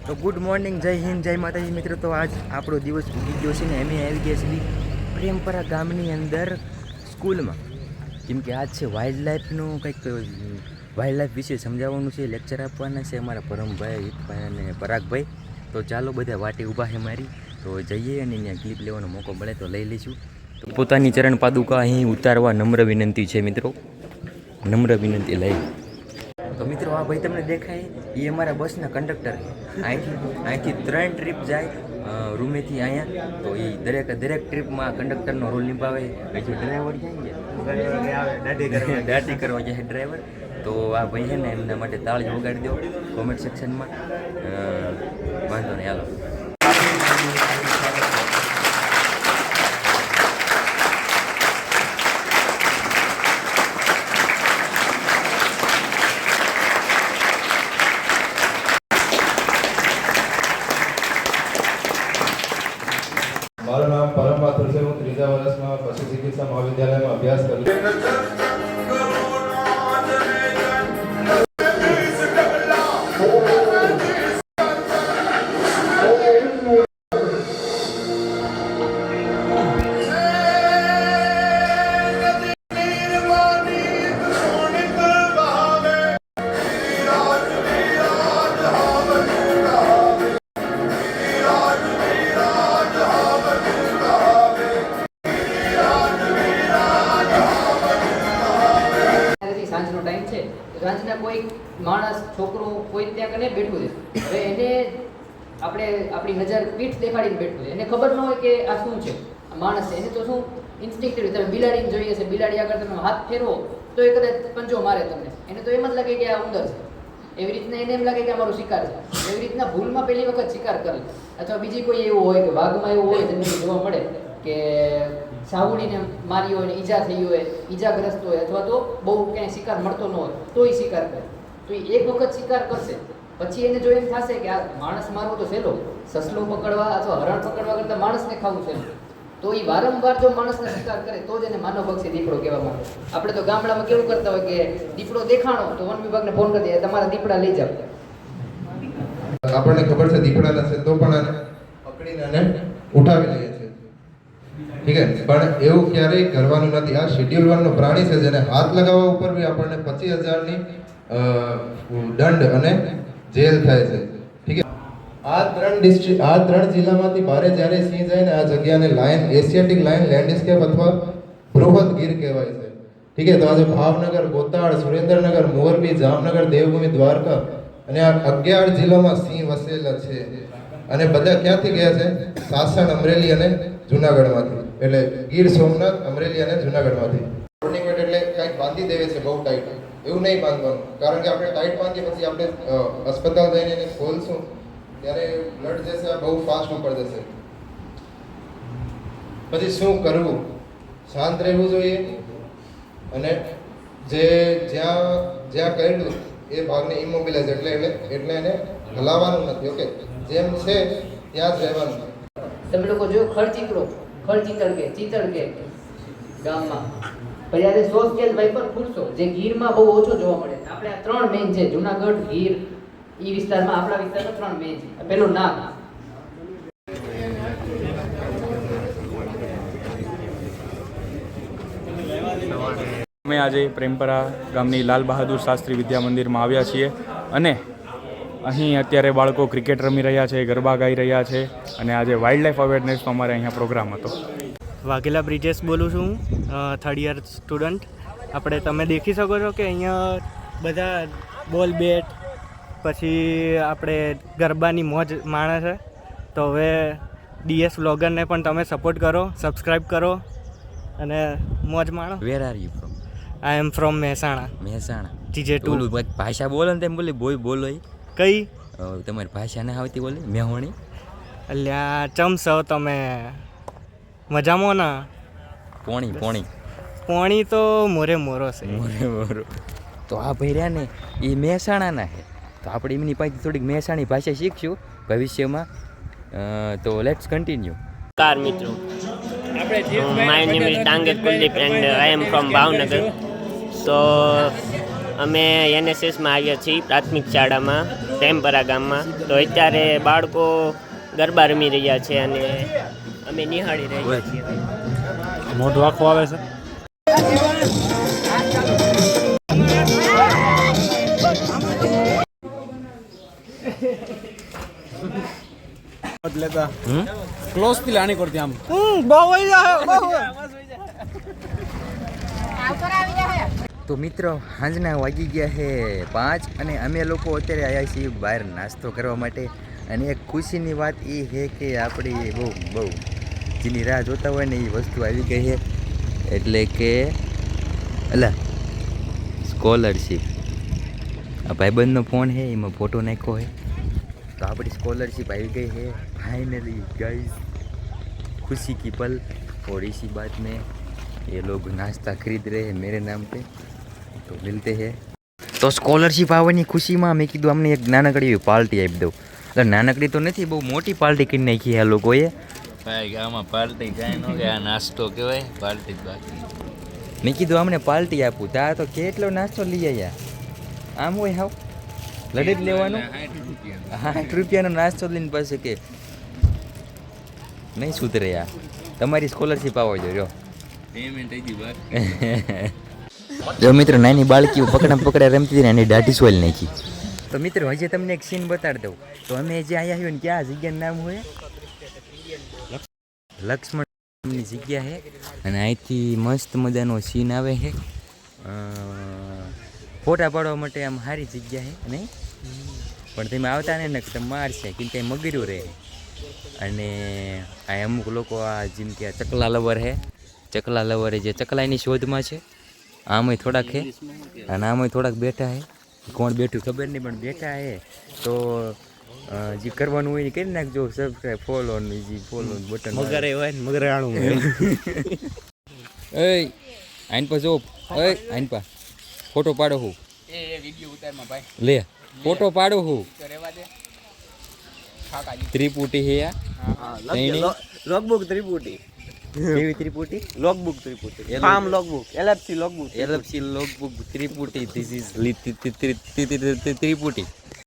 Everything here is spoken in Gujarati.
તો ગુડ મોર્નિંગ, જય હિન્દ, જય માતાજી મિત્રો. તો આજ આપણો દિવસ ઉગી ગયો છે ને અમે આવી ગયા છીએ પ્રેમપરા ગામની અંદર સ્કૂલમાં, કેમ કે આજ છે વાઇલ્ડ લાઈફનું કંઈક વાઇલ્ડ લાઈફ વિશે સમજાવવાનું છે, લેક્ચર આપવાના છે અમારા પરમભાઈ, હિતભાઈ અને પરાગભાઈ. તો ચાલો બધા વાટે ઊભા છે મારી, તો જઈએ અને અહીંયા ક્લિપ લેવાનો મોકો મળે તો લઈ લઈશું. તો પોતાની ચરણ પાદુકા અહીં ઉતારવા નમ્ર વિનંતી છે મિત્રો, નમ્ર વિનંતી લઈ. તો મિત્રો આ ભાઈ તમને દેખાય એ અમારા બસના કંડક્ટર. અહીંથી 3 ટ્રીપ જાય રૂમેથી અહીંયા, તો એ દરેક ટ્રીપમાં કંડક્ટરનો રોલ નિભાવે. પછી ડ્રાઈવર જાય દાટી કરવા જાય ડ્રાઈવર. તો આ ભાઈ છે ને એમના માટે તાળી વગાડી દો કોમેન્ટ સેક્શનમાં. વાંધો નહીં, હાલો. મારું નામ પરમ માથુર છે. હું 3જા વર્ષમાં પશુ ચિકિત્સા મહાવિદ્યાલયમાં અભ્યાસ કરું છું. સાંજનો ટાઈમ છે, સાંજના કોઈ માણસ છોકરો કોઈ ત્યાં કને બેઠું છે. હવે એને આપણી નજર પીઠ દેખાડીને બેઠું છે, એને ખબર ન હોય કે આ શું છે, આ માણસ છે. એને તો શું ઇન્સ્ટિંક્ટિવ, તમે બિલાડીને જોઈએ છે, બિલાડી આગળ તમે હાથ ફેરવો તો એ કદાચ પંજો મારે તમને, એને તો એમ જ લાગે કે આ ઉંદર છે. એવી રીતના એને એમ લાગે કે અમારો શિકાર છે. એવી રીતના ભૂલમાં પહેલી વખત શિકાર કરે, અથવા બીજી કોઈ એવું હોય કે વાઘમાં એવું હોય જેને જોવા મળે કે સાવડીને મારી હોય ને ઈજા થઈ હોય, ઈજાગ્રસ્ત હોય, અથવા તો બહુ ક્યાંય શિકાર મળતો ન હોય તો એ શિકાર કરે. તો એ એક વખત શિકાર કરશે, પછી એને જો એમ થશે કે આ માણસ મારવો તો સહેલો, સસલો પકડવા અથવા હરણ પકડવા કરતાં માણસને ખાવું સહેલું, તો એ વારંવાર જો માણસને શિકાર કરે તો જ એને માનવ પક્ષી દીપડો કહેવામાં આવે. આપણે તો ગામડામાં કેવું કરતા હોય કે દીપડો દેખાણો તો વન વિભાગને ફોન કરી દે, તમારા દીપડા લઈ જાવ. આપણને ખબર છે દીપડાના છે, તો પણ આને પકડીને આને ઉઠાવી લઈએ છીએ, ઠીક છે. પણ એવું ક્યારેય કરવાનું નથી. આ શેડ્યુલ 1 નો પ્રાણી છે, જેને હાથ લગાવવા ઉપર બી આપણને 25,000ની દંડ અને જેલ થાય છે, ઠીક છે. આ 3 જિલ્લામાંથી બારે જ્યારે સિંહ જાય ને આ જગ્યાને લાયન, એશિયાટિક લાયન લેન્ડસ્કેપ અથવા બૃહદ ગીર કહેવાય છે, ઠીક છે. તો આજે ભાવનગર, બોટાદ, સુરેન્દ્રનગર, મોરબી, જામનગર, દેવભૂમિ, દ્વારકા અને આ 11 જિલ્લામાં સિંહ વસેલા છે. અને બધા ક્યાંથી ગયા છે? સાસણ, અમરેલી અને જુનાગઢમાંથી. એટલે ગીર સોમનાથ, અમરેલી અને જુનાગઢમાંથી. ટુર્નામેન્ટ એટલે કંઈક બાંધી દેવે છે બહુ ટાઈટ, એવું નહીં બાંધવાનું. કારણ કે આપણે ટાઈટ બાંધીએ પછી આપણે અસ્પતાલ જઈને એને ખોલશું ત્યારે બ્લડ જે છે બહુ ફાસ્ટ ઉપર જશે. પછી શું કરવું? શાંત રહેવું જોઈએ અને જ્યાં કર્યું એ ભાગને ઇમોબિલાઇઝ એટલે એને હલાવવાનું નથી. ઓકે, જેમ છે ત્યાં જ રહેવાનું. તમે લોકો જો ચીતળ કે ગામમાં પછી આજે સો સ્કેલ વાઇપર પૂછશો જે ગીરમાં બહુ ઓછો જોવા મળે. આપણે આ 3 મેઇન છે, જુનાગઢ, ગીર, ઈ વિસ્તારમાં, આપણા વિસ્તારમાં 3 મેઇન છે. પેલું નાગ. અમે આજે પ્રેમપરા ગામની લાલ બહાદુર શાસ્ત્રી વિદ્યા મંદિરમાં આવ્યા છીએ અને અહીં અત્યારે બાળકો ક્રિકેટ રમી રહ્યા છે, ગરબા ગાઈ રહ્યા છે અને આજે વાઇલ્ડ લાઈફ અવેરનેસનો અમારે અહીંયા પ્રોગ્રામ હતો. વાઘેલા બ્રિજેશ બોલું છું, 3rd યર સ્ટુડન્ટ. તમે દેખી શકો છો કે અહીંયા બધા બોલ બેટ પછી આપણે ગરબાની મોજ માણે છે. તો હવે DS વ્લોગરને પણ તમે સપોર્ટ કરો, સબસ્ક્રાઈબ કરો અને મોજ માણો. Where are you from? I am from Mehsana. TJ2. ભાષા બોલો ને તેમ બોલી બોલો. કઈ તમારી ભાષા ના આવતી બોલી? મેહોણી. અલ્યા ચમસો તમે મજામાં ના? પોણી તો મોરે મોરો છે. તો આ ભાઈ રહ્યા ને એ મહેસાણાના છે, તો આપણે એમની પાસેથી થોડીક મહેસાણી ભાષા શીખશું ભવિષ્યમાં. તો લેટ્સ કન્ટિન્યુ. નમસ્કાર મિત્રો, માય નેમ ઇઝ ડાંગર Kuldeep and I am from Bhavnagar. તો અમે NSSમાં આવ્યા છીએ પ્રાથમિક શાળામાં પ્રેમપરા ગામમાં. તો અત્યારે બાળકો ગરબા રમી રહ્યા છે અને અમે નિહાળી રહ્યા છીએ. મોઢું આખું આવે છે. ಕ್ಲೋಸ್ ತಿಲ್ಲ ಆಣಿ ಕೊಡ್ತೀವಿ ಆಮ್ તો મિત્રો સાંજના વાગી ગયા છે 5 અને અમે લોકો અત્યારે આવ્યા છીએ બહાર નાસ્તો કરવા માટે. અને એક ખુશીની વાત એ છે કે આપણી બહુ જેની રાહ જોતા હોય ને એ વસ્તુ આવી ગઈ છે, એટલે કે સ્કોલરશીપ. આ ભાઈબંધનો ફોન છે, એમાં ફોટો નાખ્યો છે. तो अपनी स्कॉलरशिप आई गई है फाइनली गाइस, खुशी की पल. और इसी बात में ये लोग नाश्ता खरीद रहे हैं मेरे नाम पे, तो मिलते हैं. तो स्कॉलरशिप આવવાની ખુશીમાં મેં કીધું અમને એક નાનકડી પાર્ટી આપી દઉં. એટલે નાનકડી તો નથી, બહુ મોટી પાર્ટી કરી નાખી આ લોકોએ. ભાઈ આમાં પાર્ટી કાંઈ ન કે આ નાસ્તો કહેવાય, પાર્ટી બાકી. મેં કીધું અમને પાર્ટી આપું ત્યાં તો કેટલો નાસ્તો લઈ આવ્યા. આમ હોય હાવ લડી જ લેવાનું. 60 રૂપિયાનો નાસ્તો લઈને પાસે કે નહીં સુધરે. આ તમારી સ્કોલરશીપ આવવા જોઈએ. પેમેન્ટ હજી બાકી. જો મિત્રો નાની બાળકીઓ પકડા રમતી હતી ને એની દાઢી સોલ નાખી. તો મિત્રો હજી તમને એક સીન બતાડી દઉં. તો અમે જે આવ્યા હોય ને ક્યાં જગ્યાનું નામ હોય લક્ષ્મણની જગ્યા છે. અને અહીંથી મસ્ત મજાનો સીન આવે છે. ફોટા પાડવા માટે આમ સારી જગ્યા છે નહીં, પણ તમે આવતા ને તમે મારશે કેમ કે મગર્યું રહે. અને આ અમુક લોકો આ જેમ કે ચકલા લવર છે, ચકલા લવર જે ચકલાની શોધમાં છે. આમાંય થોડાક છે અને આમાંય થોડાક બેઠા છે. કોણ બેઠું ખબર નહીં, પણ બેઠા છે. તો જે કરવાનું હોય ને કરી નાખજો. સબસ્ક્રાઈબ ફોલો જે ફોલો બટન મગરે હોય ને મગરે આણું એ આઈન પર જો આઈન પર ફોટો પાડો હું લે ફોટો પાડો હું ત્રિપુટી હે લોકબુક ત્રિપુટી કેવી ત્રિપુટી લોકબુક ત્રિપુટી ફાર્મ લોકબુક LFC લોકબુક ત્રિપુટી. ધીસ ઇઝ ત્રિપુટી.